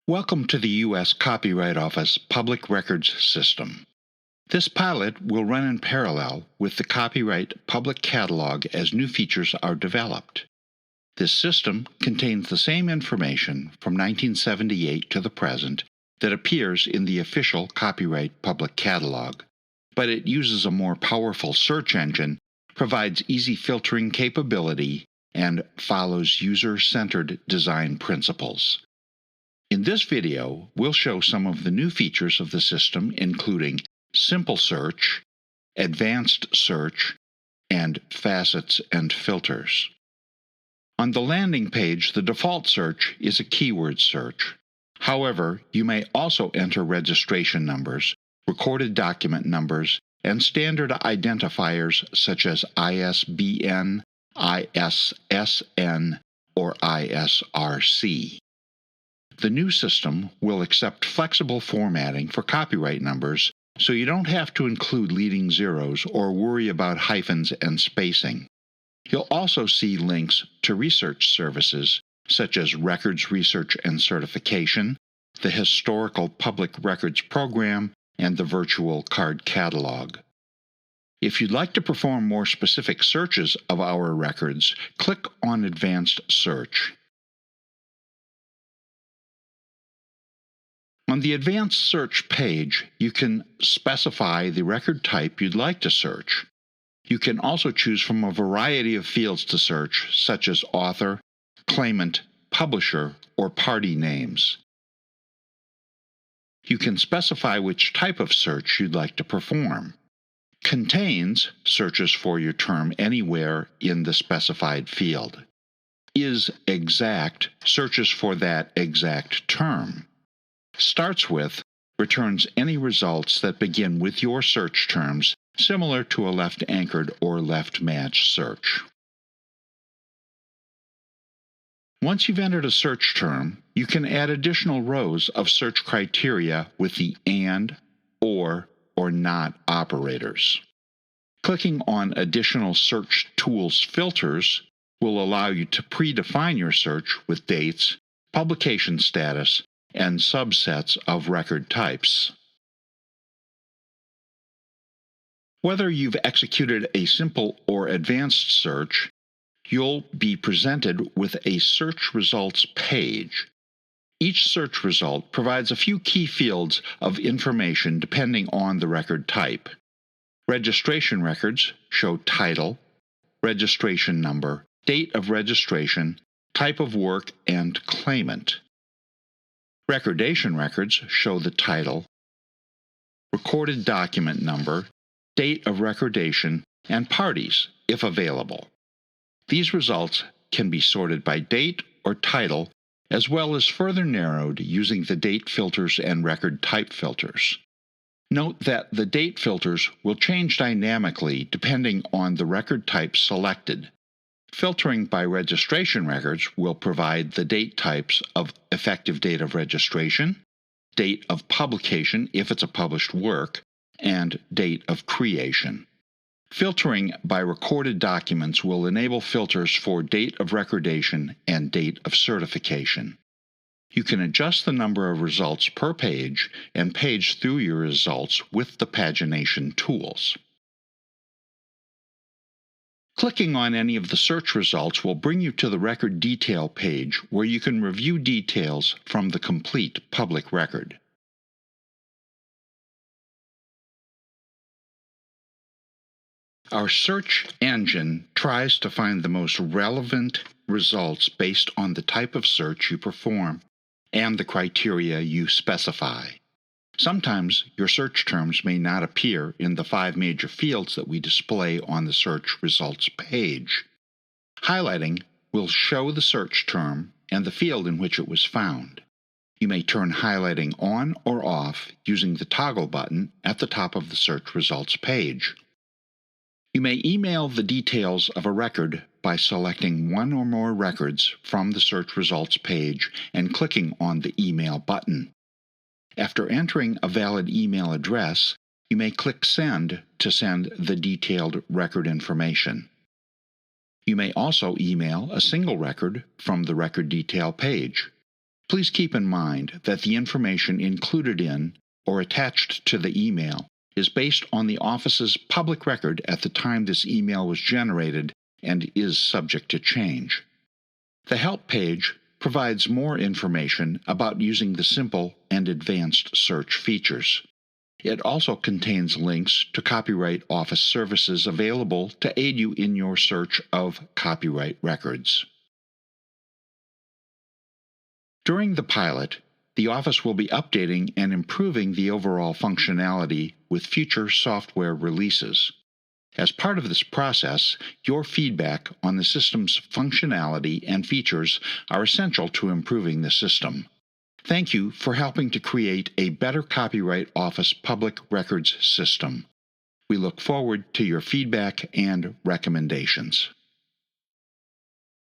Welcome to the U.S. Copyright Office Public Records System. This pilot will run in parallel with the Copyright Public Catalog as new features are developed. This system contains the same information from 1978 to the present that appears in the official Copyright Public Catalog, but it uses a more powerful search engine, provides easy filtering capability, and follows user-centered design principles. In this video, we'll show some of the new features of the system, including Simple Search, Advanced Search, and Facets and Filters. On the landing page, the default search is a keyword search. However, you may also enter registration numbers, recorded document numbers, and standard identifiers such as ISBN, ISSN, or ISRC. The new system will accept flexible formatting for copyright numbers, so you don't have to include leading zeros or worry about hyphens and spacing. You'll also see links to research services such as Records Research and Certification, the Historical Public Records Program, and the Virtual Card Catalog. If you'd like to perform more specific searches of our records, click on Advanced Search. On the Advanced Search page, you can specify the record type you'd like to search. You can also choose from a variety of fields to search, such as author, claimant, publisher, or party names. You can specify which type of search you'd like to perform. Contains searches for your term anywhere in the specified field. Is exact searches for that exact term. Starts with returns any results that begin with your search terms, similar to a left-anchored or left-matched search. Once you've entered a search term, you can add additional rows of search criteria with the AND, or not operators. Clicking on Additional Search Tools Filters will allow you to predefine your search with dates, publication status, and subsets of record types. Whether you've executed a simple or advanced search, you'll be presented with a search results page. Each search result provides a few key fields of information depending on the record type. Registration records show title, registration number, date of registration, type of work, and claimant. Recordation records show the title, recorded document number, date of recordation, and parties, if available. These results can be sorted by date or title, as well as further narrowed using the date filters and record type filters. Note that the date filters will change dynamically depending on the record type selected. Filtering by registration records will provide the date types of effective date of registration, date of publication if it's a published work, and date of creation. Filtering by recorded documents will enable filters for date of recordation and date of certification. You can adjust the number of results per page and page through your results with the pagination tools. Clicking on any of the search results will bring you to the record detail page where you can review details from the complete public record. Our search engine tries to find the most relevant results based on the type of search you perform and the criteria you specify. Sometimes your search terms may not appear in the 5 major fields that we display on the search results page. Highlighting will show the search term and the field in which it was found. You may turn highlighting on or off using the toggle button at the top of the search results page. You may email the details of a record by selecting one or more records from the search results page and clicking on the email button. After entering a valid email address, you may click Send to send the detailed record information. You may also email a single record from the record detail page. Please keep in mind that the information included in or attached to the email is based on the Office's public record at the time this email was generated and is subject to change. The Help page provides more information about using the simple and advanced search features. It also contains links to Copyright Office services available to aid you in your search of copyright records. During the pilot, the Office will be updating and improving the overall functionality with future software releases. As part of this process, your feedback on the system's functionality and features are essential to improving the system. Thank you for helping to create a better Copyright Office public records system. We look forward to your feedback and recommendations.